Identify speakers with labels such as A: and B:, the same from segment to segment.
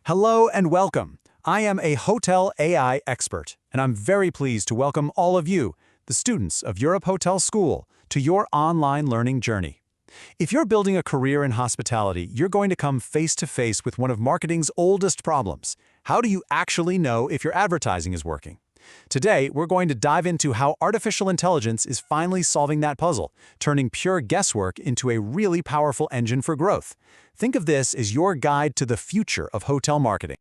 A: Hello and welcome. I am a hotel AI expert, and I'm very pleased to welcome all of you, the students of Europe Hotel School, to your online learning journey. If you're building a career in hospitality, you're going to come face to face with one of marketing's oldest problems. How do you actually know if your advertising is working? Today, we're going to dive into how artificial intelligence is finally solving that puzzle, turning pure guesswork into a really powerful engine for growth. Think of this as your guide to the future of hotel marketing.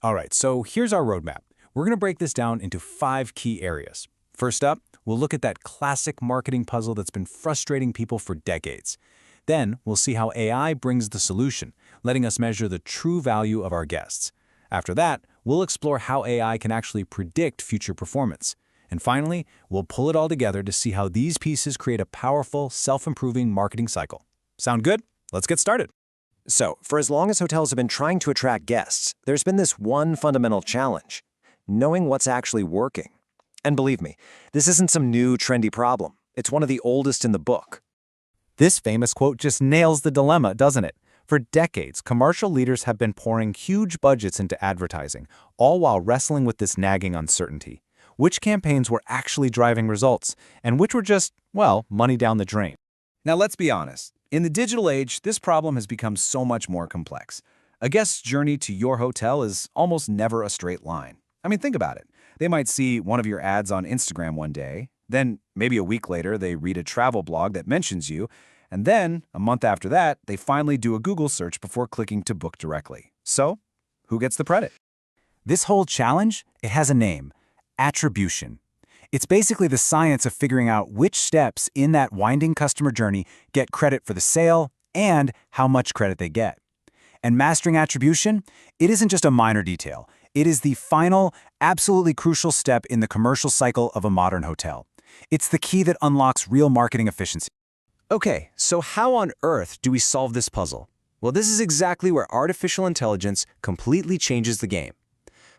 B: All right, so here's our roadmap. We're going to break this down into 5 key areas. First up, we'll look at that classic marketing puzzle that's been frustrating people for decades. Then, we'll see how AI brings the solution, letting us measure the true value of our guests. After that, we'll explore how AI can actually predict future performance. And finally, we'll pull it all together to see how these pieces create a powerful, self-improving marketing cycle. Sound good? Let's get started.
C: So, for as long as hotels have been trying to attract guests, there's been this one fundamental challenge: knowing what's actually working. And believe me, this isn't some new, trendy problem. It's one of the oldest in the book.
D: This famous quote just nails the dilemma, doesn't it? For decades, commercial leaders have been pouring huge budgets into advertising, all while wrestling with this nagging uncertainty. Which campaigns were actually driving results, and which were just, well, money down the drain?
B: Now let's be honest. In the digital age, this problem has become so much more complex. A guest's journey to your hotel is almost never a straight line. I mean, think about it. They might see one of your ads on Instagram one day, then maybe a week later they read a travel blog that mentions you, and then, a month after that, they finally do a Google search before clicking to book directly. So, who gets the credit?
D: This whole challenge, it has a name: attribution. It's basically the science of figuring out which steps in that winding customer journey get credit for the sale and how much credit they get. And mastering attribution, it isn't just a minor detail. It is the final, absolutely crucial step in the commercial cycle of a modern hotel. It's the key that unlocks real marketing efficiency.
C: Okay, so how on earth do we solve this puzzle? Well, this is exactly where artificial intelligence completely changes the game.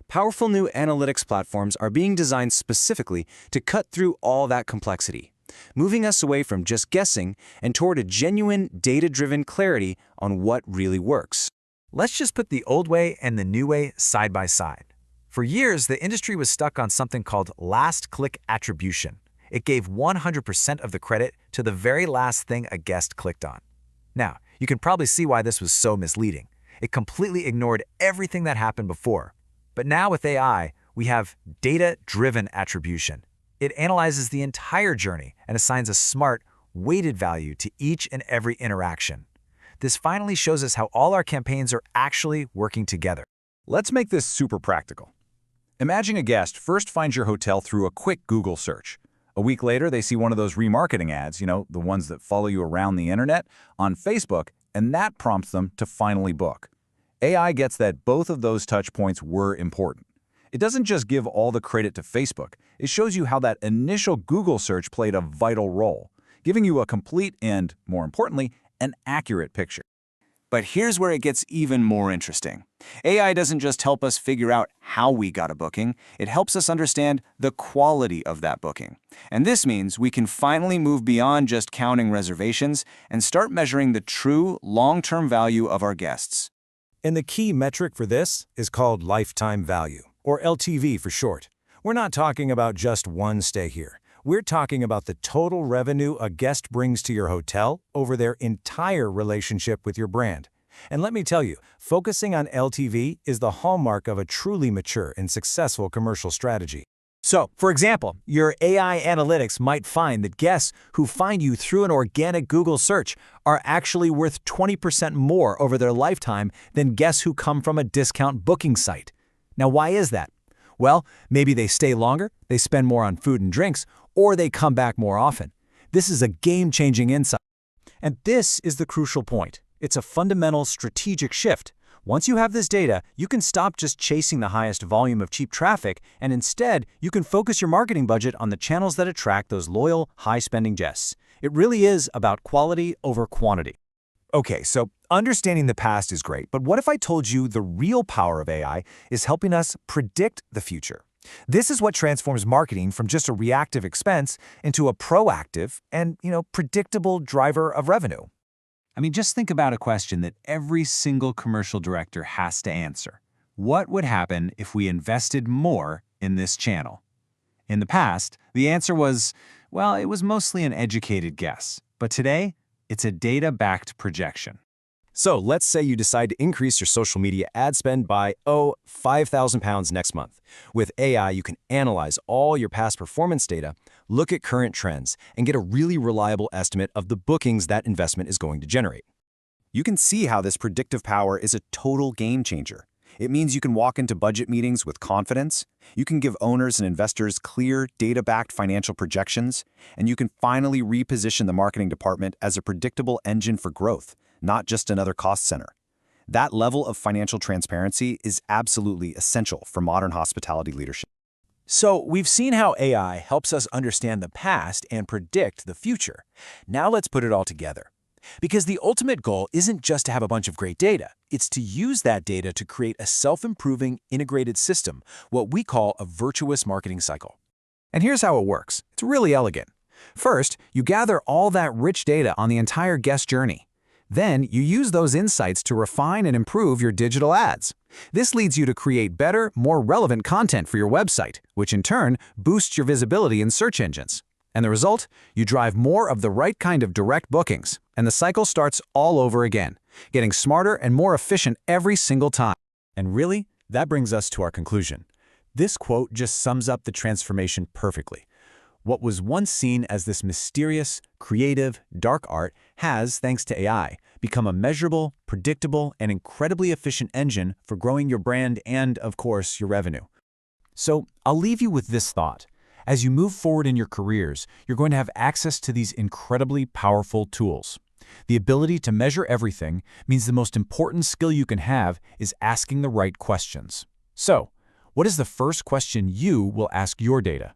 C: Powerful new analytics platforms are being designed specifically to cut through all that complexity, moving us away from just guessing and toward a genuine, data-driven clarity on what really works.
D: Let's just put the old way and the new way side by side. For years, the industry was stuck on something called last-click attribution. It gave 100% of the credit to the very last thing a guest clicked on. Now, you can probably see why this was so misleading. It completely ignored everything that happened before. But now with AI, we have data-driven attribution. It analyzes the entire journey and assigns a smart, weighted value to each and every interaction. This finally shows us how all our campaigns are actually working together.
B: Let's make this super practical. Imagine a guest first finds your hotel through a quick Google search. A week later, they see one of those remarketing ads, the ones that follow you around the internet, on Facebook, and that prompts them to finally book. AI gets that both of those touch points were important. It doesn't just give all the credit to Facebook. It shows you how that initial Google search played a vital role, giving you a complete and, more importantly, an accurate picture.
C: But here's where it gets even more interesting. AI doesn't just help us figure out how we got a booking, it helps us understand the quality of that booking. And this means we can finally move beyond just counting reservations and start measuring the true long-term value of our guests.
E: And the key metric for this is called lifetime value, or LTV for short. We're not talking about just one stay here. We're talking about the total revenue a guest brings to your hotel over their entire relationship with your brand. And let me tell you, focusing on LTV is the hallmark of a truly mature and successful commercial strategy.
D: So, for example, your AI analytics might find that guests who find you through an organic Google search are actually worth 20% more over their lifetime than guests who come from a discount booking site. Now, why is that? Well, maybe they stay longer, they spend more on food and drinks, or they come back more often. This is a game-changing insight. And this is the crucial point. It's a fundamental strategic shift. Once you have this data, you can stop just chasing the highest volume of cheap traffic, and instead, you can focus your marketing budget on the channels that attract those loyal, high-spending guests. It really is about quality over quantity.
A: Okay, so understanding the past is great, but what if I told you the real power of AI is helping us predict the future? This is what transforms marketing from just a reactive expense into a proactive and, predictable driver of revenue.
B: I mean, just think about a question that every single commercial director has to answer.
A: What would happen if we invested more in this channel? In the past, the answer was, well, it was mostly an educated guess. But today, it's a data-backed projection.
C: So let's say you decide to increase your social media ad spend by, £5,000 next month. With AI, you can analyze all your past performance data, look at current trends, and get a really reliable estimate of the bookings that investment is going to generate. You can see how this predictive power is a total game changer. It means you can walk into budget meetings with confidence, you can give owners and investors clear, data-backed financial projections, and you can finally reposition the marketing department as a predictable engine for growth, not just another cost center. That level of financial transparency is absolutely essential for modern hospitality leadership.
D: So we've seen how AI helps us understand the past and predict the future. Now let's put it all together. Because the ultimate goal isn't just to have a bunch of great data. It's to use that data to create a self-improving integrated system, what we call a virtuous marketing cycle.
A: And here's how it works. It's really elegant. First, you gather all that rich data on the entire guest journey. Then, you use those insights to refine and improve your digital ads. This leads you to create better, more relevant content for your website, which in turn boosts your visibility in search engines. And the result? You drive more of the right kind of direct bookings, and the cycle starts all over again, getting smarter and more efficient every single time. And really, that brings us to our conclusion. This quote just sums up the transformation perfectly. What was once seen as this mysterious, creative, dark art has, thanks to AI, become a measurable, predictable, and incredibly efficient engine for growing your brand and, of course, your revenue. So, I'll leave you with this thought. As you move forward in your careers, you're going to have access to these incredibly powerful tools. The ability to measure everything means the most important skill you can have is asking the right questions. So, what is the first question you will ask your data?